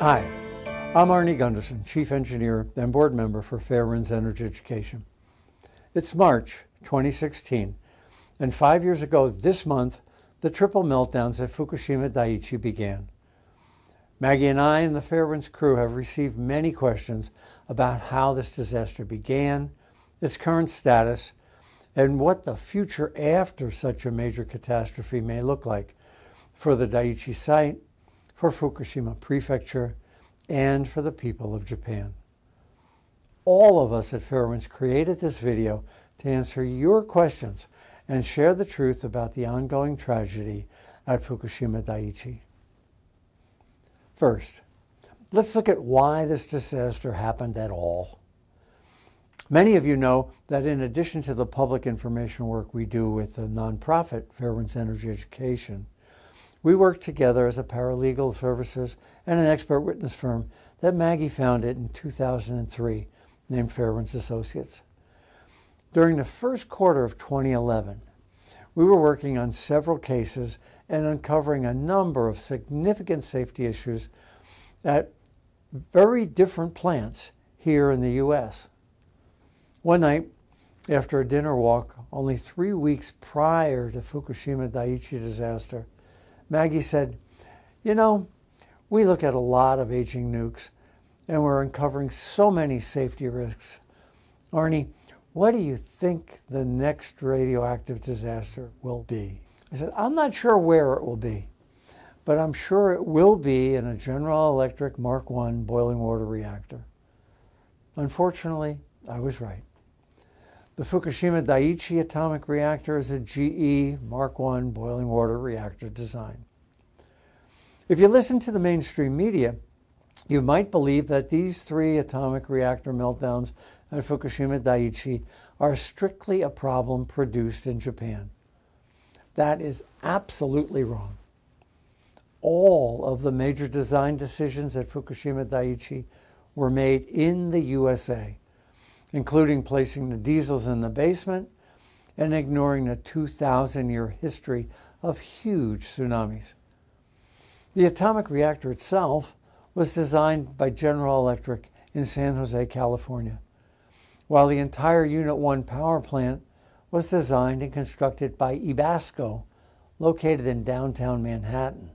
Hi, I'm Arnie Gundersen, Chief Engineer and Board Member for Fairewinds Energy Education. It's March 2016, and 5 years ago this month, the triple meltdowns at Fukushima Daiichi began. Maggie and I and the Fairewinds crew have received many questions about how this disaster began, its current status, and what the future after such a major catastrophe may look like for the Daiichi site, for Fukushima Prefecture, and for the people of Japan. All of us at Fairewinds created this video to answer your questions and share the truth about the ongoing tragedy at Fukushima Daiichi. First, let's look at why this disaster happened at all. Many of you know that in addition to the public information work we do with the nonprofit Fairewinds Energy Education, we work together as a paralegal services and an expert witness firm that Maggie founded in 2003, named Fairewinds Associates. During the first quarter of 2011, we were working on several cases and uncovering a number of significant safety issues at very different plants here in the U.S. One night, after a dinner walk only 3 weeks prior to Fukushima Daiichi disaster, Maggie said, "You know, we look at a lot of aging nukes and we're uncovering so many safety risks. Arnie, what do you think the next radioactive disaster will be?" I said, "I'm not sure where it will be, but I'm sure it will be in a General Electric Mark I boiling water reactor." Unfortunately, I was right. The Fukushima Daiichi atomic reactor is a GE Mark I boiling water reactor design. If you listen to the mainstream media, you might believe that these 3 atomic reactor meltdowns at Fukushima Daiichi are strictly a problem produced in Japan. That is absolutely wrong. All of the major design decisions at Fukushima Daiichi were made in the USA, including placing the diesels in the basement and ignoring the 2,000-year history of huge tsunamis. The atomic reactor itself was designed by General Electric in San Jose, California, while the entire Unit 1 power plant was designed and constructed by Ebasco, located in downtown Manhattan.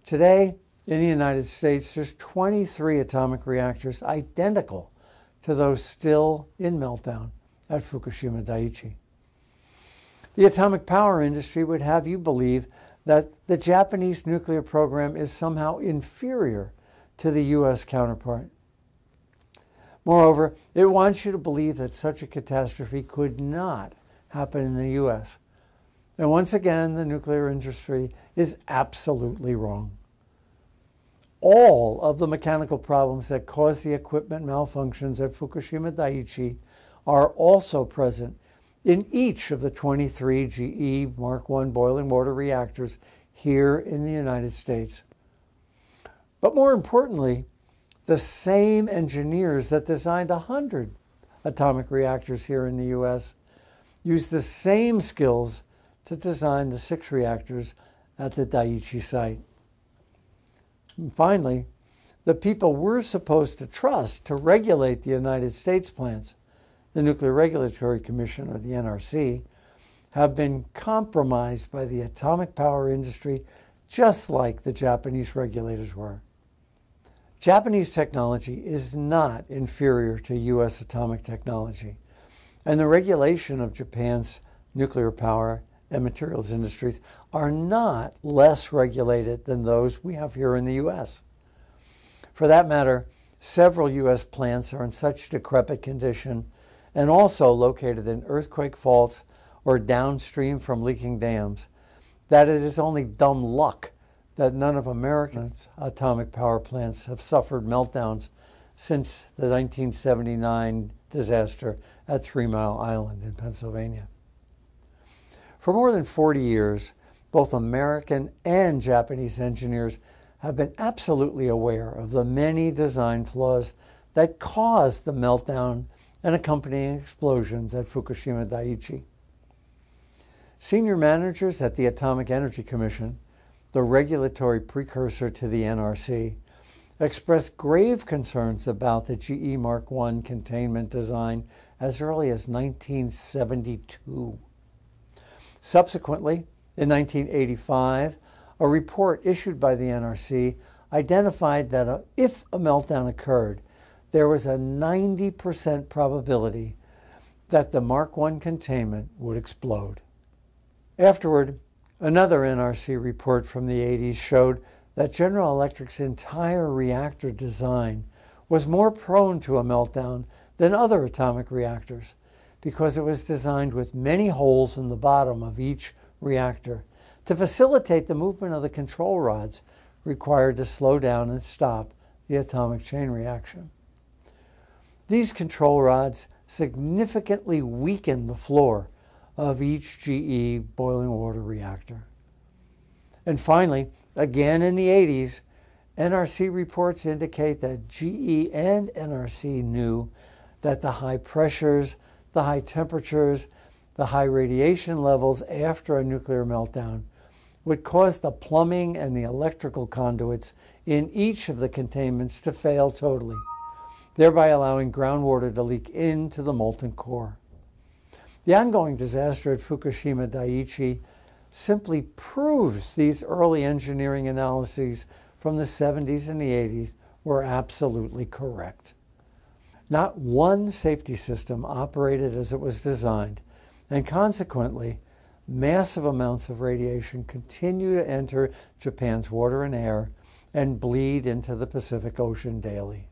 Today, in the United States, there's 23 atomic reactors identical to those still in meltdown at Fukushima Daiichi. The atomic power industry would have you believe that the Japanese nuclear program is somehow inferior to the U.S. counterpart. Moreover, it wants you to believe that such a catastrophe could not happen in the U.S. And once again, the nuclear industry is absolutely wrong. All of the mechanical problems that caused the equipment malfunctions at Fukushima Daiichi are also present in each of the 23 GE Mark I boiling water reactors here in the United States. But more importantly, the same engineers that designed 100 atomic reactors here in the U.S. used the same skills to design the 6 reactors at the Daiichi site. And finally, the people we're supposed to trust to regulate the United States plants, the Nuclear Regulatory Commission, or the NRC, have been compromised by the atomic power industry just like the Japanese regulators were. Japanese technology is not inferior to U.S. atomic technology, and the regulation of Japan's nuclear power and materials industries are not less regulated than those we have here in the U.S. For that matter, several U.S. plants are in such decrepit condition and also located in earthquake faults or downstream from leaking dams that it is only dumb luck that none of America's atomic power plants have suffered meltdowns since the 1979 disaster at 3 Mile Island in Pennsylvania. For more than 40 years, both American and Japanese engineers have been absolutely aware of the many design flaws that caused the meltdown and accompanying explosions at Fukushima Daiichi. Senior managers at the Atomic Energy Commission, the regulatory precursor to the NRC, expressed grave concerns about the GE Mark I containment design as early as 1972. Subsequently, in 1985, a report issued by the NRC identified that if a meltdown occurred, there was a 90% probability that the Mark I containment would explode. Afterward, another NRC report from the 80s showed that General Electric's entire reactor design was more prone to a meltdown than other atomic reactors because it was designed with many holes in the bottom of each reactor to facilitate the movement of the control rods required to slow down and stop the atomic chain reaction. These control rods significantly weaken the floor of each GE boiling water reactor. And finally, again in the 80s, NRC reports indicate that GE and NRC knew that the high pressures, the high temperatures, the high radiation levels after a nuclear meltdown would cause the plumbing and the electrical conduits in each of the containments to fail totally, thereby allowing groundwater to leak into the molten core. The ongoing disaster at Fukushima Daiichi simply proves these early engineering analyses from the 70s and the 80s were absolutely correct. Not one safety system operated as it was designed, and consequently, massive amounts of radiation continue to enter Japan's water and air and bleed into the Pacific Ocean daily.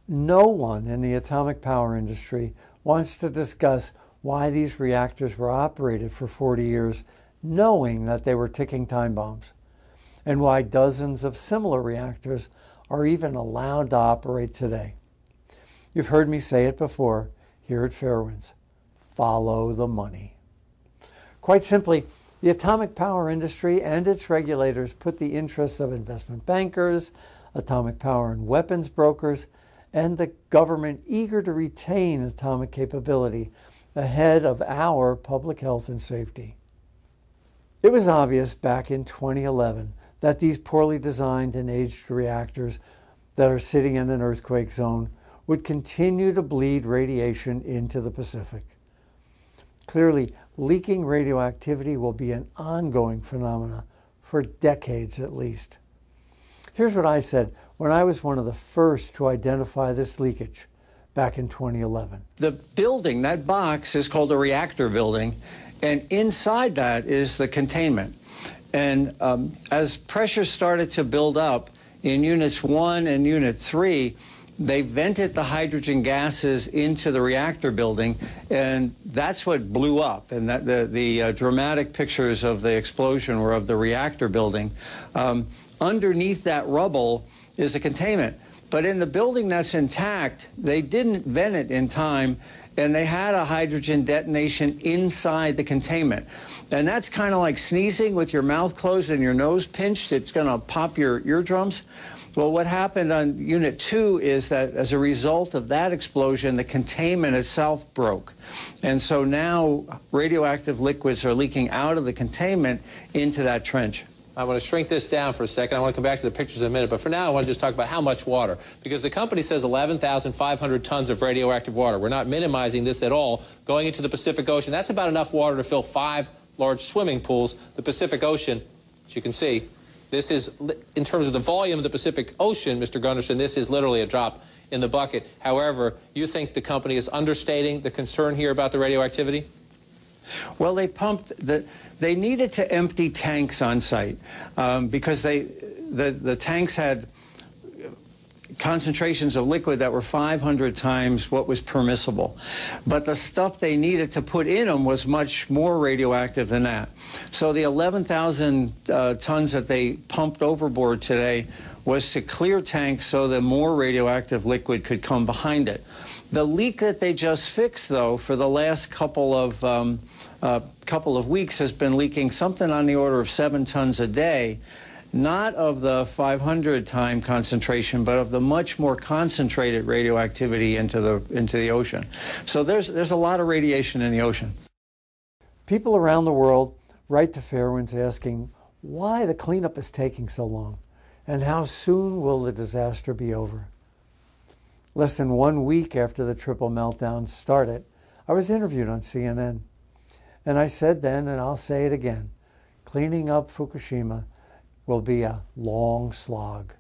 No one in the atomic power industry wants to discuss why these reactors were operated for 40 years knowing that they were ticking time bombs, and why dozens of similar reactors are even allowed to operate today. You've heard me say it before here at Fairewinds: follow the money. Quite simply, the atomic power industry and its regulators put the interests of investment bankers, atomic power and weapons brokers, and the government eager to retain atomic capability ahead of our public health and safety. It was obvious back in 2011 that these poorly designed and aged reactors that are sitting in an earthquake zone would continue to bleed radiation into the Pacific. Clearly, leaking radioactivity will be an ongoing phenomenon for decades at least. Here's what I said when I was one of the first to identify this leakage back in 2011. The building, that box, is called a reactor building, and inside that is the containment. And as pressure started to build up in Units 1 and Unit 3, they vented the hydrogen gases into the reactor building, and that's what blew up. And that the dramatic pictures of the explosion were of the reactor building. Underneath that rubble is the containment. But in the building that's intact, they didn't vent it in time, and they had a hydrogen detonation inside the containment. And that's kind of like sneezing with your mouth closed and your nose pinched. It's going to pop your eardrums. Well, what happened on Unit 2 is that as a result of that explosion, the containment itself broke. And so now radioactive liquids are leaking out of the containment into that trench. I want to shrink this down for a second. I want to come back to the pictures in a minute, but for now I want to just talk about how much water. Because the company says 11,500 tons of radioactive water. We're not minimizing this at all. Going into the Pacific Ocean, that's about enough water to fill 5 large swimming pools. The Pacific Ocean, as you can see, this is, in terms of the volume of the Pacific Ocean, Mr. Gundersen, this is literally a drop in the bucket. However, you think the company is understating the concern here about the radioactivity? Well, they needed to empty tanks on site because the tanks had concentrations of liquid that were 500 times what was permissible. But the stuff they needed to put in them was much more radioactive than that. So the 11,000 tons that they pumped overboard today was to clear tanks so that more radioactive liquid could come behind it. The leak that they just fixed, though, for the last couple of weeks has been leaking something on the order of 7 tons a day, not of the 500-time concentration, but of the much more concentrated radioactivity into the ocean. So there's a lot of radiation in the ocean. People around the world write to Fairewinds asking why the cleanup is taking so long And how soon will the disaster be over? Less than 1 week after the triple meltdown started, I was interviewed on CNN. And I said then, and I'll say it again, cleaning up Fukushima will be a long slog.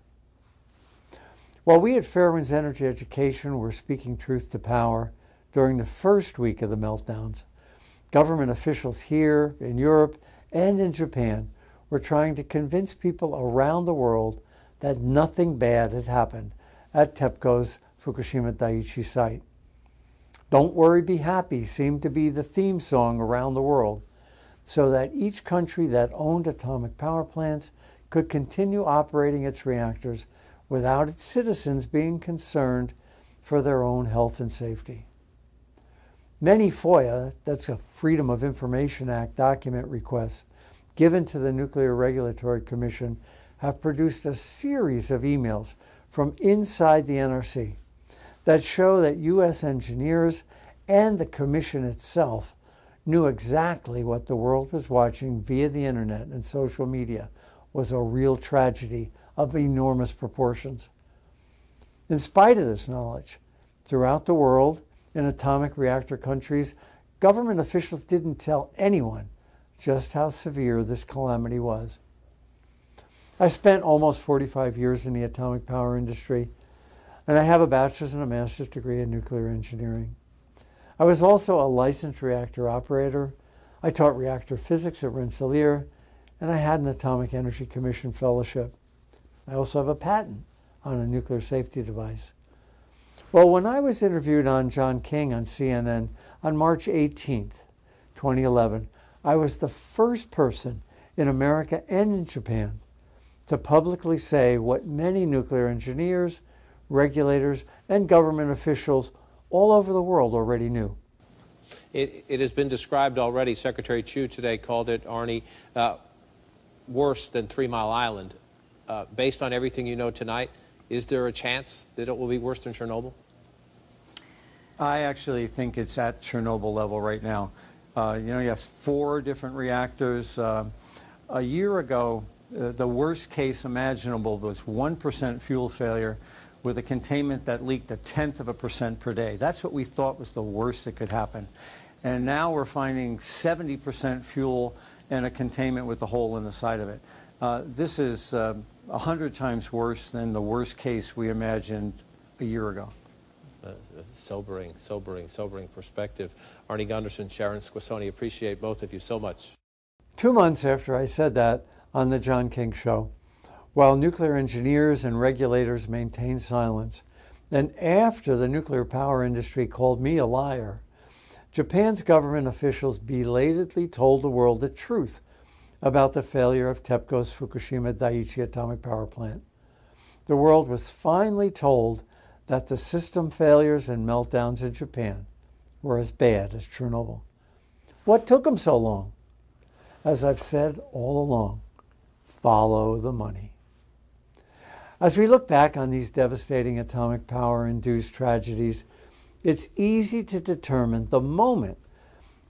While we at Fairewinds Energy Education were speaking truth to power during the first week of the meltdowns, government officials here, in Europe, and in Japan were trying to convince people around the world that nothing bad had happened at TEPCO's Fukushima Daiichi site. Don't worry, be happy seemed to be the theme song around the world, so that each country that owned atomic power plants could continue operating its reactors without its citizens being concerned for their own health and safety. Many FOIA, that's a Freedom of Information Act document requests, given to the Nuclear Regulatory Commission have produced a series of emails from inside the NRC that show that U.S. engineers and the Commission itself knew exactly what the world was watching via the internet and social media was a real tragedy of enormous proportions. In spite of this knowledge, throughout the world, in atomic reactor countries, government officials didn't tell anyone just how severe this calamity was. I spent almost 45 years in the atomic power industry, and I have a bachelor's and a master's degree in nuclear engineering. I was also a licensed reactor operator. I taught reactor physics at Rensselaer, and I had an Atomic Energy Commission fellowship. I also have a patent on a nuclear safety device. Well, when I was interviewed on John King on CNN on March 18th, 2011, I was the first person in America and in Japan to publicly say what many nuclear engineers, regulators, and government officials all over the world already knew. It has been described already. Secretary Chu today called it, Arnie, worse than 3 Mile Island. Based on everything you know tonight, is there a chance that it will be worse than Chernobyl? I actually think it's at Chernobyl level right now. You have 4 different reactors. A year ago, the worst case imaginable was 1% fuel failure with a containment that leaked 0.1% per day. That's what we thought was the worst that could happen. And now we're finding 70% fuel and a containment with a hole in the side of it. This is 100 times worse than the worst case we imagined a year ago. Sobering perspective. Arnie Gundersen, Sharon Squassoni, appreciate both of you so much. 2 months after I said that on the John King Show, while nuclear engineers and regulators maintained silence, and after the nuclear power industry called me a liar, Japan's government officials belatedly told the world the truth about the failure of TEPCO's Fukushima Daiichi atomic power plant. The world was finally told that the system failures and meltdowns in Japan were as bad as Chernobyl. What took them so long? As I've said all along, follow the money. As we look back on these devastating atomic power-induced tragedies, it's easy to determine the moment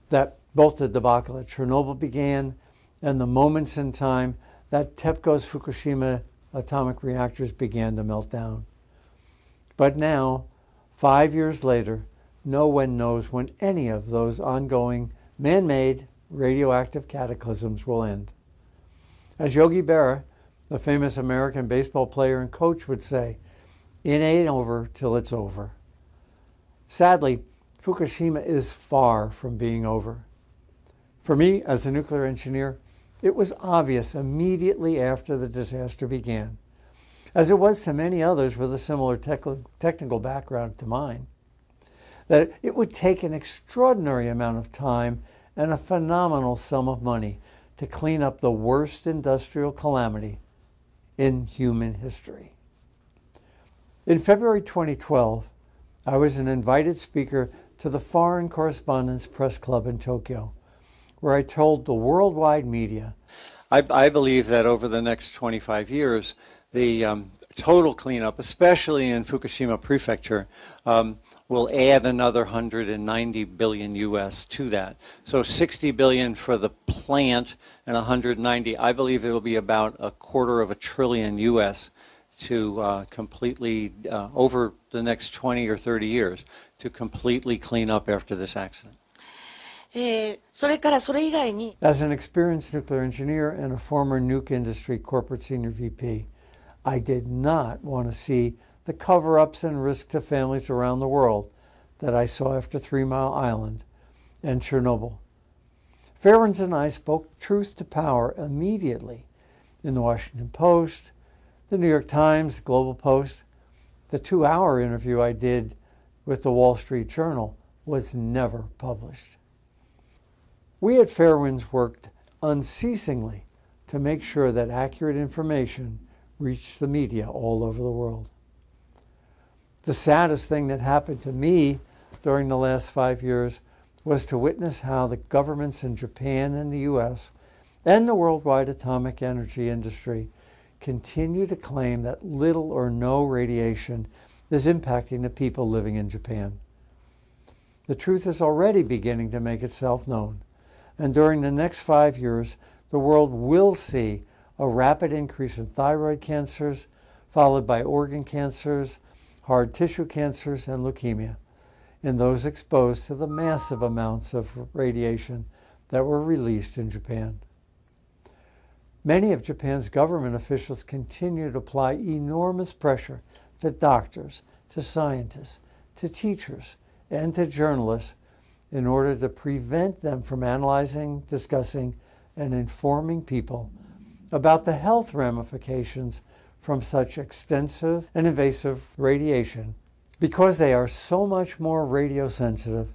that both the debacle at Chernobyl began and the moments in time that TEPCO's Fukushima atomic reactors began to melt down. But now, 5 years later, no one knows when any of those ongoing man-made radioactive cataclysms will end. As Yogi Berra, the famous American baseball player and coach, would say, "It ain't over till it's over." Sadly, Fukushima is far from being over. For me, as a nuclear engineer, it was obvious immediately after the disaster began, as it was to many others with a similar technical background to mine, that it would take an extraordinary amount of time and a phenomenal sum of money to clean up the worst industrial calamity in human history. In February 2012, I was an invited speaker to the Foreign Correspondents' Press Club in Tokyo, where I told the worldwide media, I believe that over the next 25 years, the total cleanup, especially in Fukushima Prefecture, will add another 190 billion US to that. So 60 billion for the plant and 190, I believe it will be about $250 billion US to completely, over the next 20 or 30 years, to completely clean up after this accident. それからそれ以外に As an experienced nuclear engineer and a former nuke industry corporate senior VP, I did not want to see the cover-ups and risk to families around the world that I saw after 3 Mile Island and Chernobyl. Fairewinds and I spoke truth to power immediately in the Washington Post, the New York Times, the Global Post. The 2-hour interview I did with the Wall Street Journal was never published. We at Fairewinds worked unceasingly to make sure that accurate information reached the media all over the world. The saddest thing that happened to me during the last 5 years was to witness how the governments in Japan and the US and the worldwide atomic energy industry continue to claim that little or no radiation is impacting the people living in Japan. The truth is already beginning to make itself known, and during the next 5 years, the world will see a rapid increase in thyroid cancers, followed by organ cancers, hard tissue cancers, and leukemia in those exposed to the massive amounts of radiation that were released in Japan. Many of Japan's government officials continue to apply enormous pressure to doctors, to scientists, to teachers, and to journalists in order to prevent them from analyzing, discussing, and informing people about the health ramifications from such extensive and invasive radiation. Because they are so much more radiosensitive,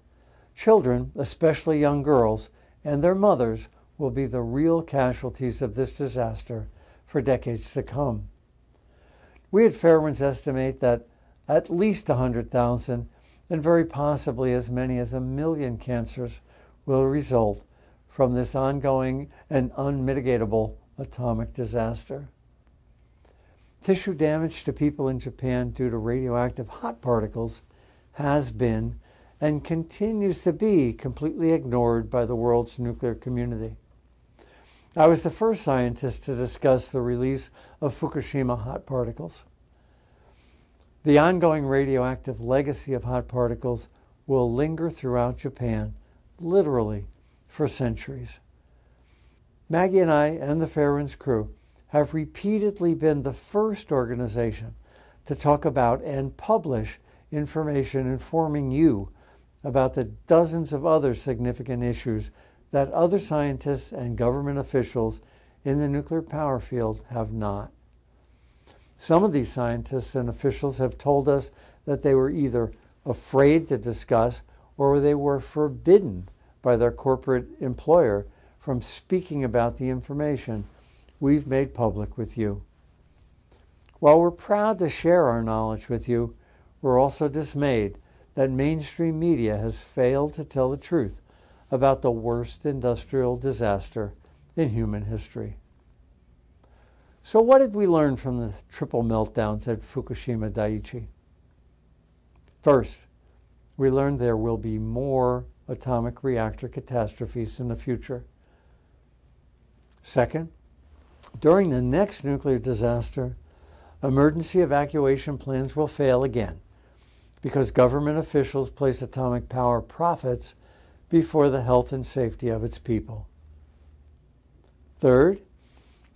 children, especially young girls, and their mothers will be the real casualties of this disaster for decades to come. We at Fairewinds estimate that at least 100,000 and very possibly as many as 1 million cancers will result from this ongoing and unmitigatable atomic disaster. Tissue damage to people in Japan due to radioactive hot particles has been and continues to be completely ignored by the world's nuclear community. I was the first scientist to discuss the release of Fukushima hot particles. The ongoing radioactive legacy of hot particles will linger throughout Japan, literally for centuries. Maggie and I and the Fairewinds crew have repeatedly been the first organization to talk about and publish information informing you about the dozens of other significant issues that other scientists and government officials in the nuclear power field have not. Some of these scientists and officials have told us that they were either afraid to discuss or they were forbidden by their corporate employer from speaking about the information we've made public with you. While we're proud to share our knowledge with you, we're also dismayed that mainstream media has failed to tell the truth about the worst industrial disaster in human history. So what did we learn from the triple meltdowns at Fukushima Daiichi? First, we learned there will be more atomic reactor catastrophes in the future. Second, during the next nuclear disaster, emergency evacuation plans will fail again because government officials place atomic power profits before the health and safety of its people. Third,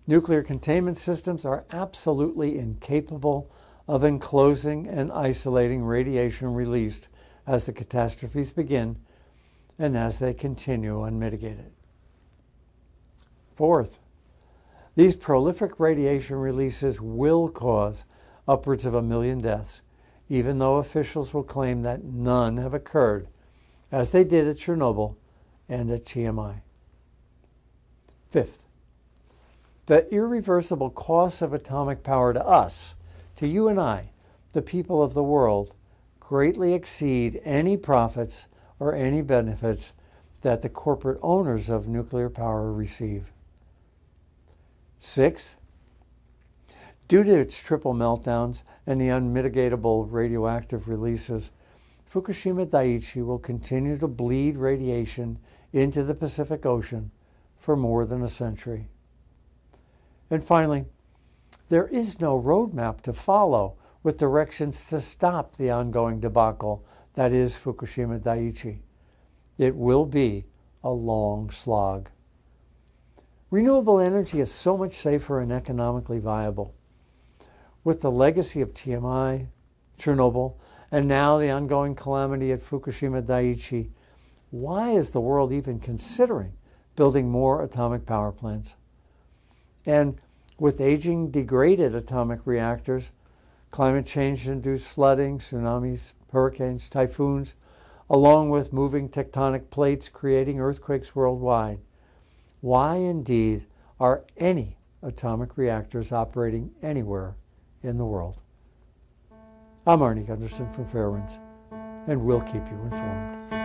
nuclear containment systems are absolutely incapable of enclosing and isolating radiation released as the catastrophes begin and as they continue unmitigated. Fourth, these prolific radiation releases will cause upwards of 1 million deaths, even though officials will claim that none have occurred, as they did at Chernobyl and at TMI. Fifth, the irreversible costs of atomic power to us, to you and I, the people of the world, greatly exceed any profits or any benefits that the corporate owners of nuclear power receive. Sixth, due to its triple meltdowns and the unmitigatable radioactive releases, Fukushima Daiichi will continue to bleed radiation into the Pacific Ocean for more than a century. And finally, there is no roadmap to follow with directions to stop the ongoing debacle that is Fukushima Daiichi. It will be a long slog. Renewable energy is so much safer and economically viable. With the legacy of TMI, Chernobyl, and now the ongoing calamity at Fukushima Daiichi, why is the world even considering building more atomic power plants? And with aging, degraded atomic reactors, climate change-induced flooding, tsunamis, hurricanes, typhoons, along with moving tectonic plates creating earthquakes worldwide, why indeed are any atomic reactors operating anywhere in the world? I'm Arnie Gundersen from Fairewinds, and we'll keep you informed.